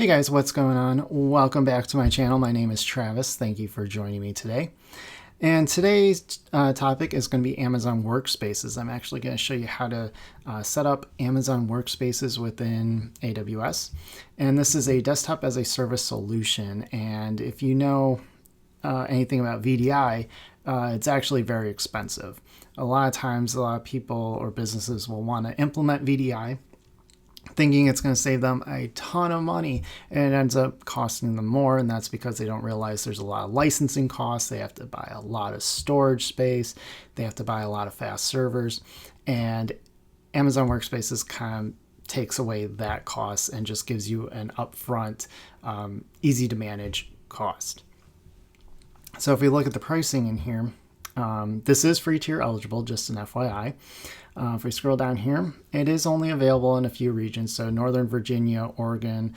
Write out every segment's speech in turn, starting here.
Hey guys, what's going on? Welcome back to my channel. My name is Travis. Thank you for joining me today. And today's topic is going to be Amazon Workspaces. I'm actually going to show you how to set up Amazon Workspaces within AWS. And this is a desktop as a service solution. And if you know anything about VDI, it's actually very expensive. A lot of times, a lot of people or businesses will want to implement VDI thinking it's going to save them a ton of money, and it ends up costing them more, and that's because they don't realize there's a lot of licensing costs. They have to buy a lot of storage space. They have to buy a lot of fast servers, and Amazon Workspaces kind of takes away that cost and just gives you an upfront, easy to manage cost. So if we look at the pricing in here, this is free tier eligible, just an FYI. If we scroll down here, it is only available in a few regions. So Northern Virginia, Oregon,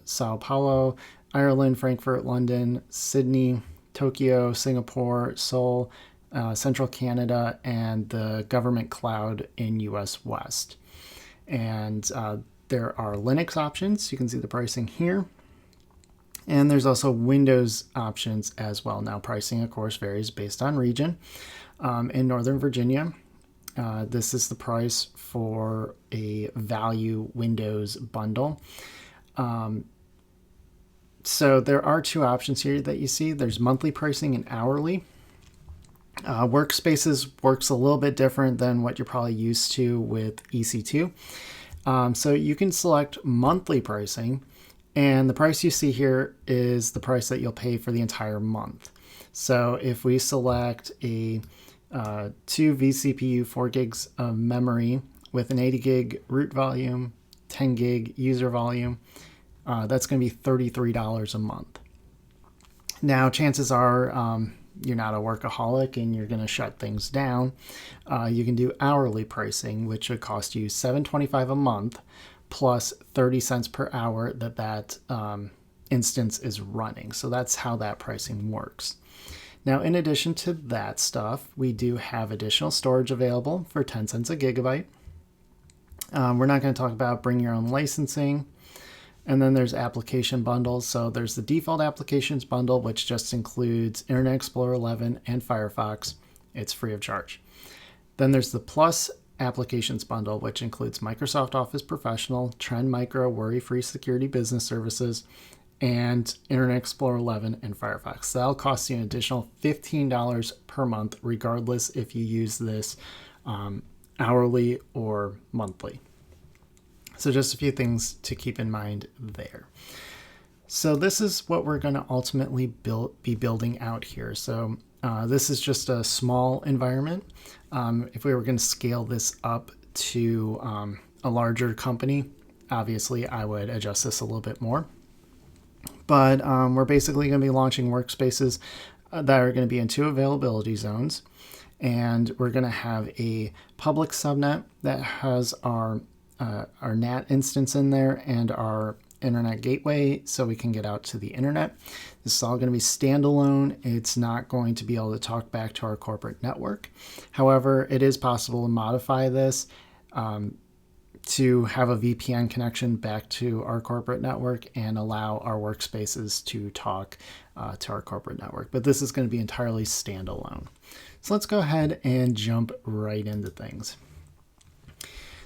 Sao Paulo, Ireland, Frankfurt, London, Sydney, Tokyo, Singapore, Seoul, Central Canada, and the government cloud in US West. And there are Linux options. You can see the pricing here. And there's also Windows options as well. Now, pricing, of course, varies based on region. In Northern Virginia, this is the price for a value Windows bundle. So there are two options here that you see. There's monthly pricing and hourly. Workspaces works a little bit different than what you're probably used to with EC2. So you can select monthly pricing, and the price you see here is the price that you'll pay for the entire month. So if we select a 2 vCPU, 4 gigs of memory with an 80 gig root volume, 10 gig user volume, that's going to be $33 a month. Now, chances are you're not a workaholic and you're going to shut things down. You can do hourly pricing, which would cost you $7.25 a month plus 30 cents per hour that instance is running. So that's how that pricing works. Now, in addition to that stuff, we do have additional storage available for 10 cents a gigabyte. We're not going to talk about bring your own licensing. And then there's application bundles. So there's the default applications bundle, which just includes Internet Explorer 11 and Firefox. It's free of charge. Then there's the Plus applications bundle, which includes Microsoft Office Professional, Trend Micro, Worry-Free Security Business Services, and Internet Explorer 11 and Firefox. So that'll cost you an additional $15 per month, regardless if you use this hourly or monthly. So just a few things to keep in mind there. So this is what we're going to ultimately be building out here. So this is just a small environment. If we were going to scale this up to a larger company, obviously I would adjust this a little bit more. But we're basically going to be launching workspaces that are going to be in 2 availability zones. And we're going to have a public subnet that has our NAT instance in there and our internet gateway so we can get out to the internet. This is all going to be standalone. It's not going to be able to talk back to our corporate network. However, it is possible to modify this to have a VPN connection back to our corporate network and allow our workspaces to talk to our corporate network. But this is going to be entirely standalone. So let's go ahead and jump right into things.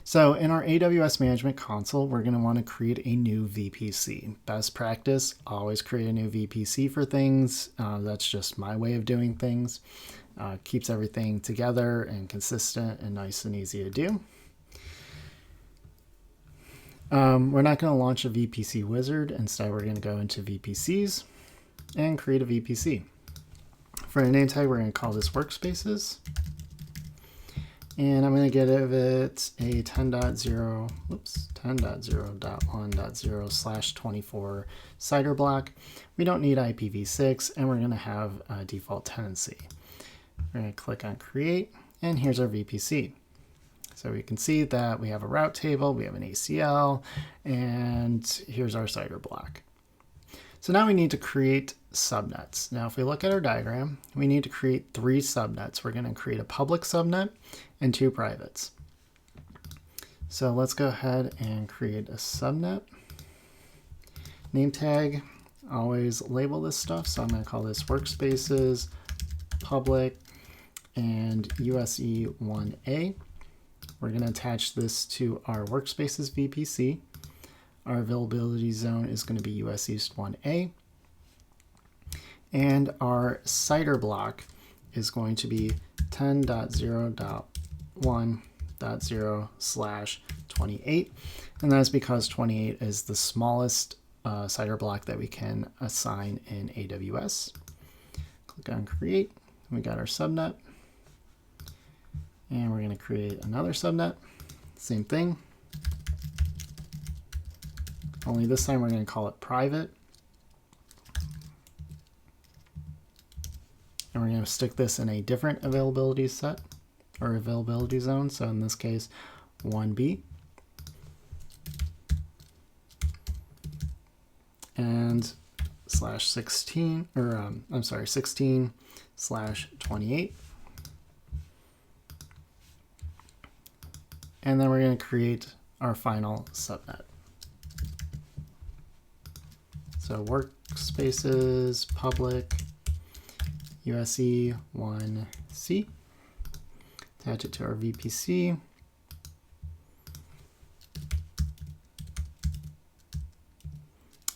So in our AWS Management Console, we're going to want to create a new VPC. Best practice, always create a new VPC for things. That's just my way of doing things. Keeps everything together and consistent and nice and easy to do. We're not going to launch a VPC wizard. Instead, we're going to go into VPCs and create a VPC. For a name tag, we're going to call this Workspaces. And I'm going to give it a 10.0.1.0/24 CIDR block. We don't need IPv6, and we're going to have a default tenancy. We're going to click on Create, and here's our VPC. So we can see that we have a route table, we have an ACL, and here's our CIDR block. So now we need to create subnets. Now, if we look at our diagram, we need to create 3 subnets. We're going to create a public subnet and 2 privates. So let's go ahead and create a subnet. name tag, always label this stuff. So I'm going to call this workspaces, public, and USE1A. We're going to attach this to our workspaces VPC. Our availability zone is going to be US East 1A. And our CIDR block is going to be 10.0.1.0/28. And that's because 28 is the smallest CIDR block that we can assign in AWS. Click on create. We got our subnet. And we're going to create another subnet. Same thing. Only this time we're going to call it private. And we're going to stick this in a different availability set or availability zone. So in this case, 1B. And /16, or I'm sorry, 16/28. And then we're going to create our final subnet. So workspaces, public, USE1C. Attach it to our VPC.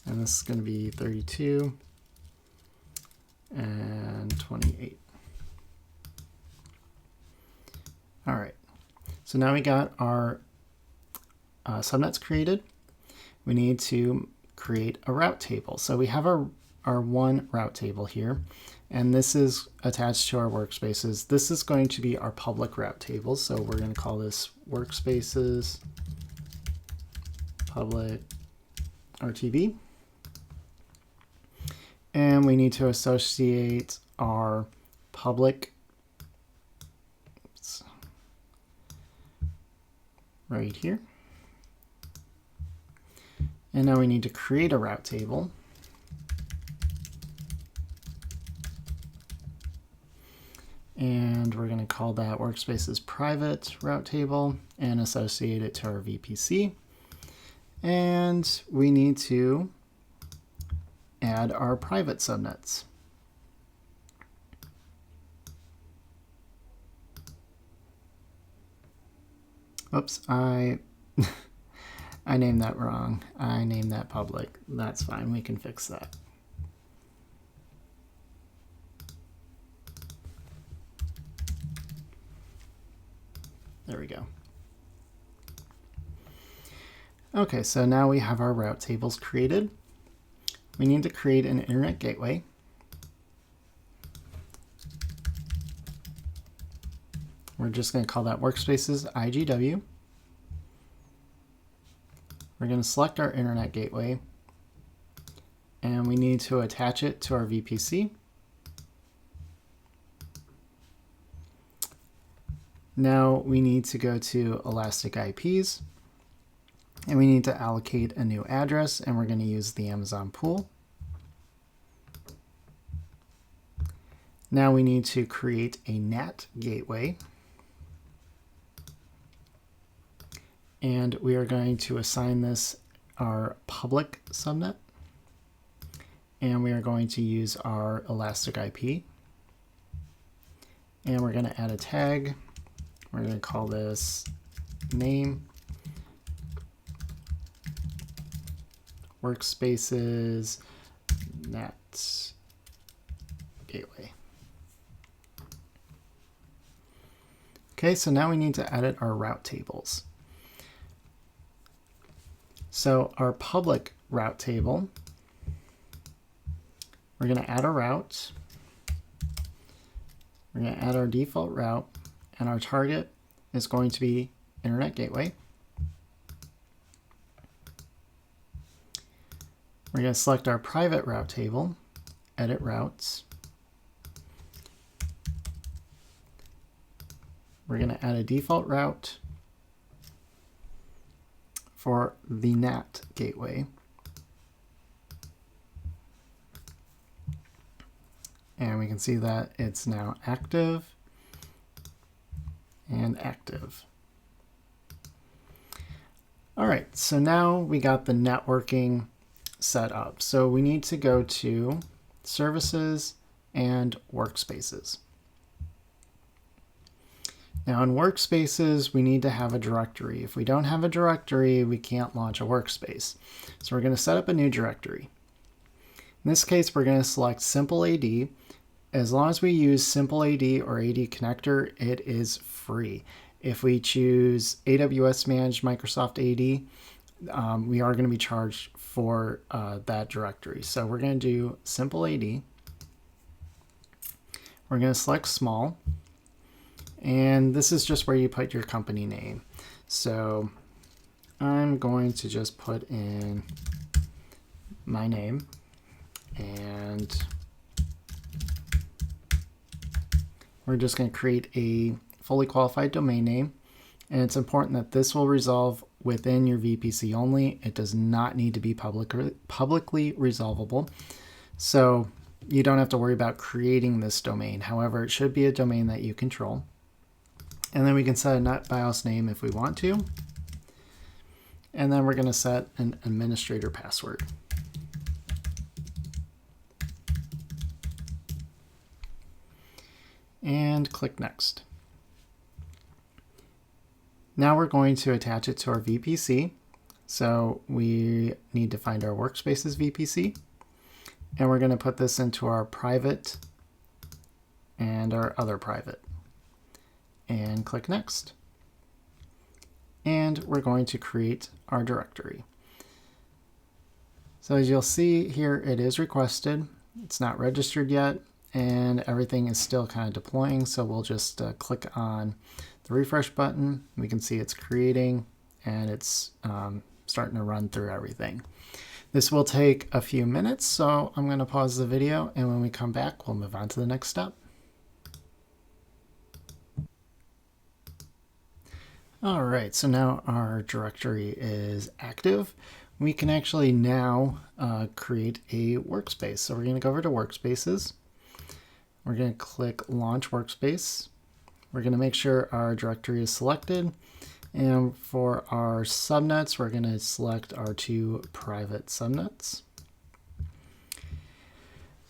And this is going to be 32 and 28. All right. So now we got our subnets created. We need to create a route table. So we have our one route table here, and this is attached to our workspaces. This is going to be our public route table. So we're going to call this workspaces public RTB. And we need to associate our public right here. And now we need to create a route table. And we're going to call that workspaces private route table and associate it to our VPC. And we need to add our private subnets. Oops, I named that wrong. I named that public. That's fine. We can fix that. There we go. Okay, so now we have our route tables created. We need to create an internet gateway. We're just going to call that workspaces IGW. We're going to select our internet gateway, and we need to attach it to our VPC. Now we need to go to Elastic IPs, and we need to allocate a new address, and we're going to use the Amazon pool. Now we need to create a NAT gateway. And we are going to assign this our public subnet. And we are going to use our Elastic IP. And we're going to add a tag. We're going to call this name workspaces NAT gateway. Okay, so now we need to edit our route tables. So our public route table, we're going to add a route. We're going to add our default route, and our target is going to be Internet Gateway. We're going to select our private route table, edit routes. We're going to add a default route for the NAT gateway. And we can see that it's now active and active. All right, so now we got the networking set up. So we need to go to Services and Workspaces. Now in Workspaces, we need to have a directory. If we don't have a directory, we can't launch a workspace. So we're going to set up a new directory. In this case, we're going to select Simple AD. As long as we use Simple AD or AD connector, it is free. If we choose AWS Managed Microsoft AD, we are going to be charged for that directory. So we're going to do Simple AD. We're going to select Small. And this is just where you put your company name. So I'm going to just put in my name, and we're just going to create a fully qualified domain name. And it's important that this will resolve within your VPC only. It does not need to be publicly resolvable. So you don't have to worry about creating this domain. However, it should be a domain that you control. And then we can set a NetBIOS name if we want to. And then we're going to set an administrator password. And click Next. Now we're going to attach it to our VPC. So we need to find our Workspaces VPC. And we're going to put this into our private and our other private. And click Next. And we're going to create our directory. So as you'll see here, it is requested. It's not registered yet, and everything is still kind of deploying. So we'll just click on the refresh button. We can see it's creating, and it's starting to run through everything. This will take a few minutes, so I'm going to pause the video, and when we come back, we'll move on to the next step. All right, so now our directory is active. We can actually now create a workspace. So we're going to go over to Workspaces. We're going to click Launch Workspace. We're going to make sure our directory is selected. And for our subnets, we're going to select our 2 private subnets.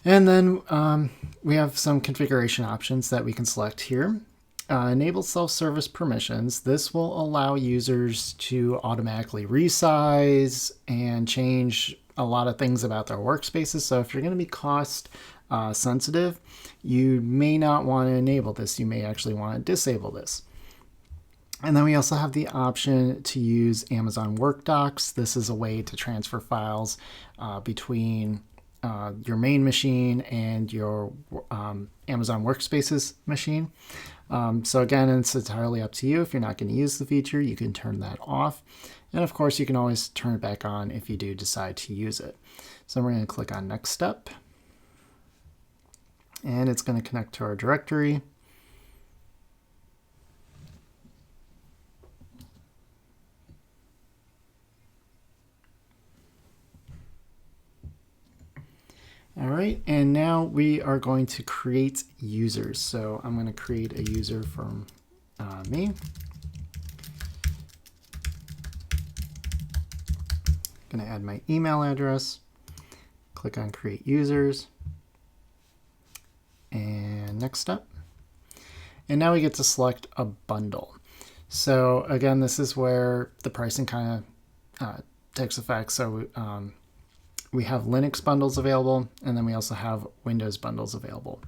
And then we have some configuration options that we can select here. Enable self-service permissions. This will allow users to automatically resize and change a lot of things about their workspaces. So if you're going to be cost sensitive, you may not want to enable this. You may actually want to disable this. And then we also have the option to use Amazon WorkDocs. This is a way to transfer files between your main machine and your Amazon Workspaces machine. So again, it's entirely up to you. If you're not going to use the feature, you can turn that off. And of course, you can always turn it back on if you do decide to use it. So we're going to click on Next Step. And it's going to connect to our directory. All right, and now we are going to create users. So I'm going to create a user from me. Going to add my email address. Click on Create Users. And next step. And now we get to select a bundle. So again, this is where the pricing kind of takes effect. So we have Linux bundles available, and then we also have Windows bundles available.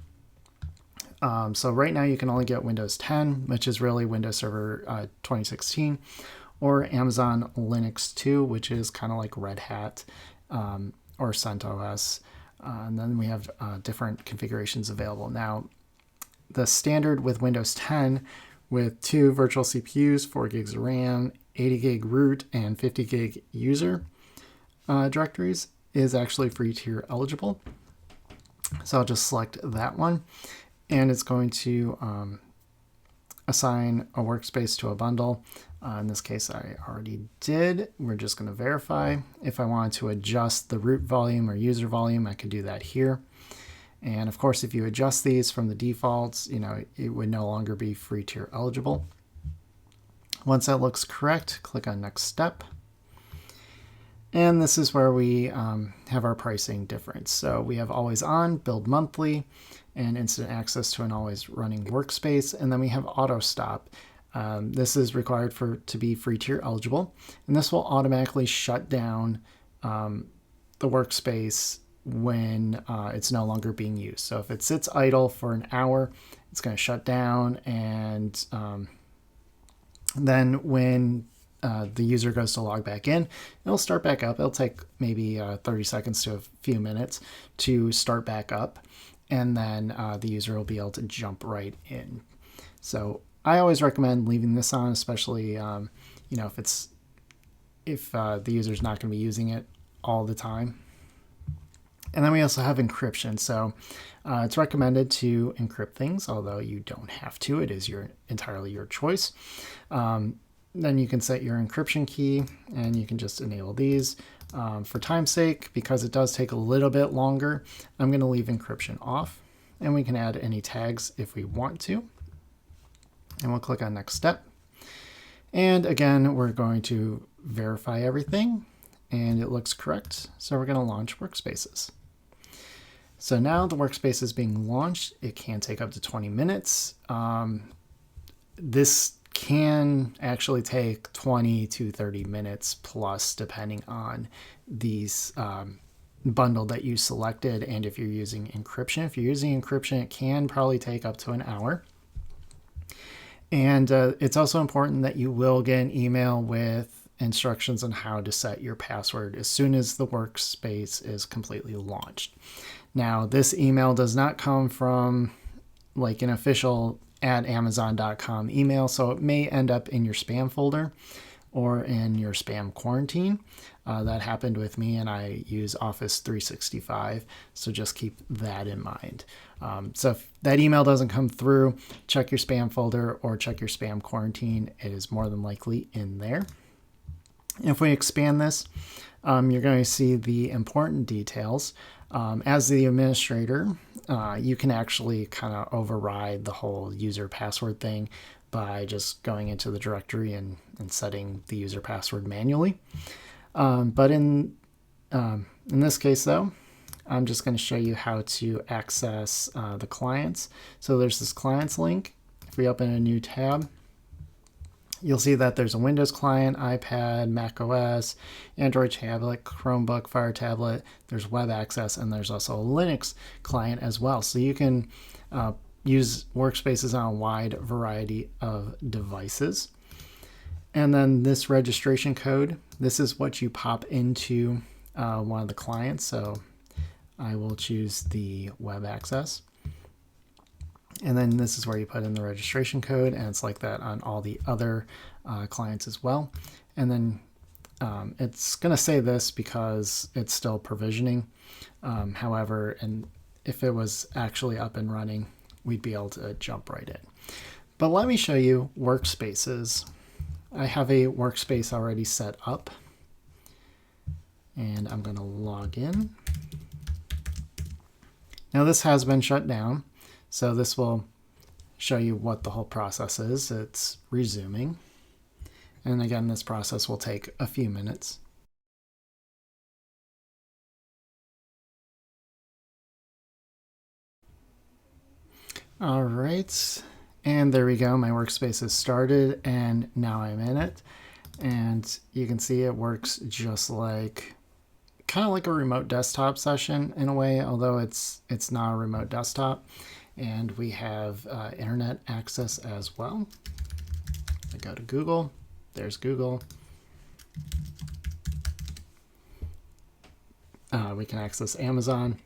So right now you can only get Windows 10, which is really Windows Server 2016, or Amazon Linux 2, which is kind of like Red Hat or CentOS. And then we have different configurations available. Now, the standard with Windows 10 with 2 virtual CPUs, 4 gigs of RAM, 80 gig root, and 50 gig user directories is actually free tier eligible. So I'll just select that one, and it's going to assign a workspace to a bundle. In this case, I already did. We're just going to verify. If I wanted to adjust the root volume or user volume, I could do that here. And of course, if you adjust these from the defaults, it would no longer be free tier eligible. Once that looks correct, click on Next Step. And this is where we have our pricing difference. So we have always on, build monthly, and instant access to an always running workspace. And then we have auto stop. This is required to be free tier eligible. And this will automatically shut down the workspace when it's no longer being used. So if it sits idle for an hour, it's going to shut down. And then when the user goes to log back in, it'll start back up. It'll take maybe 30 seconds to a few minutes to start back up. And then the user will be able to jump right in. So I always recommend leaving this on, especially if the user's not going to be using it all the time. And then we also have encryption. So it's recommended to encrypt things, although you don't have to. It is entirely your choice. Then you can set your encryption key, and you can just enable these. For time's sake, because it does take a little bit longer, I'm going to leave encryption off, and we can add any tags if we want to. And we'll click on next step. And again, we're going to verify everything, and it looks correct. So we're going to launch WorkSpaces. So now the workspace is being launched. It can take up to 20 minutes. This can actually take 20 to 30 minutes plus, depending on these bundle that you selected and if you're using encryption. If you're using encryption, it can probably take up to an hour. And it's also important that you will get an email with instructions on how to set your password as soon as the workspace is completely launched. Now, this email does not come from like an official @amazon.com email, so it may end up in your spam folder or in your spam quarantine. That happened with me, and I use Office 365, so just keep that in mind. So if that email doesn't come through, check your spam folder or check your spam quarantine. It is more than likely in there. If we expand this, you're going to see the important details. As the administrator, you can actually kind of override the whole user password thing by just going into the directory and setting the user password manually. But in this case, though, I'm just going to show you how to access the clients. So there's this clients link. If we open a new tab, you'll see that there's a Windows client, iPad, Mac OS, Android tablet, Chromebook, Fire tablet. There's web access, and there's also a Linux client as well. So you can use workspaces on a wide variety of devices. And then this registration code, this is what you pop into one of the clients. So I will choose the web access. And then this is where you put in the registration code, and it's like that on all the other clients as well. And then it's going to say this because it's still provisioning. However, and if it was actually up and running, we'd be able to jump right in. But let me show you workspaces. I have a workspace already set up, and I'm going to log in. Now this has been shut down. So this will show you what the whole process is. It's resuming. And again, this process will take a few minutes. All right. And there we go. My workspace is started, and now I'm in it. And you can see it works just like, kind of like a remote desktop session in a way, although it's not a remote desktop. And we have internet access as well. I go to Google. There's Google. We can access Amazon.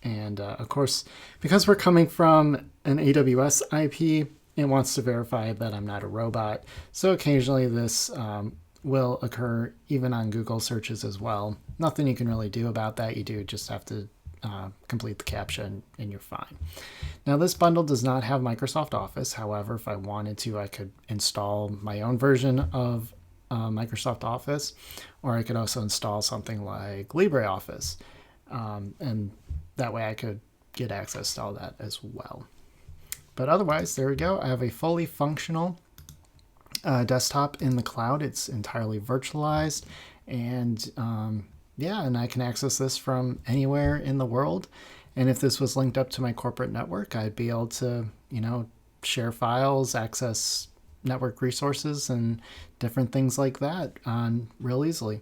And of course, because we're coming from an AWS IP, it wants to verify that I'm not a robot. So occasionally this will occur even on Google searches as well. Nothing you can really do about that. You do just have to complete the CAPTCHA and you're fine. Now this bundle does not have Microsoft Office. However, if I wanted to, I could install my own version of Microsoft Office, or I could also install something like LibreOffice. And that way I could get access to all that as well. But otherwise, there we go. I have a fully functional desktop in the cloud. It's entirely virtualized, And yeah, and I can access this from anywhere in the world. And if this was linked up to my corporate network, I'd be able to, share files, access network resources, and different things like that on real easily.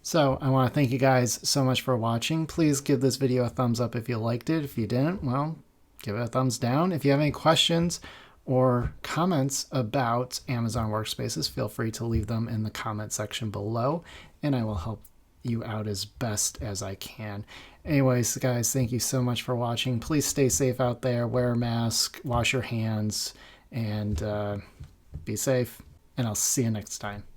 So I want to thank you guys so much for watching. Please give this video a thumbs up if you liked it. If you didn't, well, give it a thumbs down. If you have any questions or comments about Amazon Workspaces, feel free to leave them in the comment section below, and I will help you out as best as I can. Anyways, guys, thank you so much for watching. Please stay safe out there, wear a mask, wash your hands, and be safe, and I'll see you next time.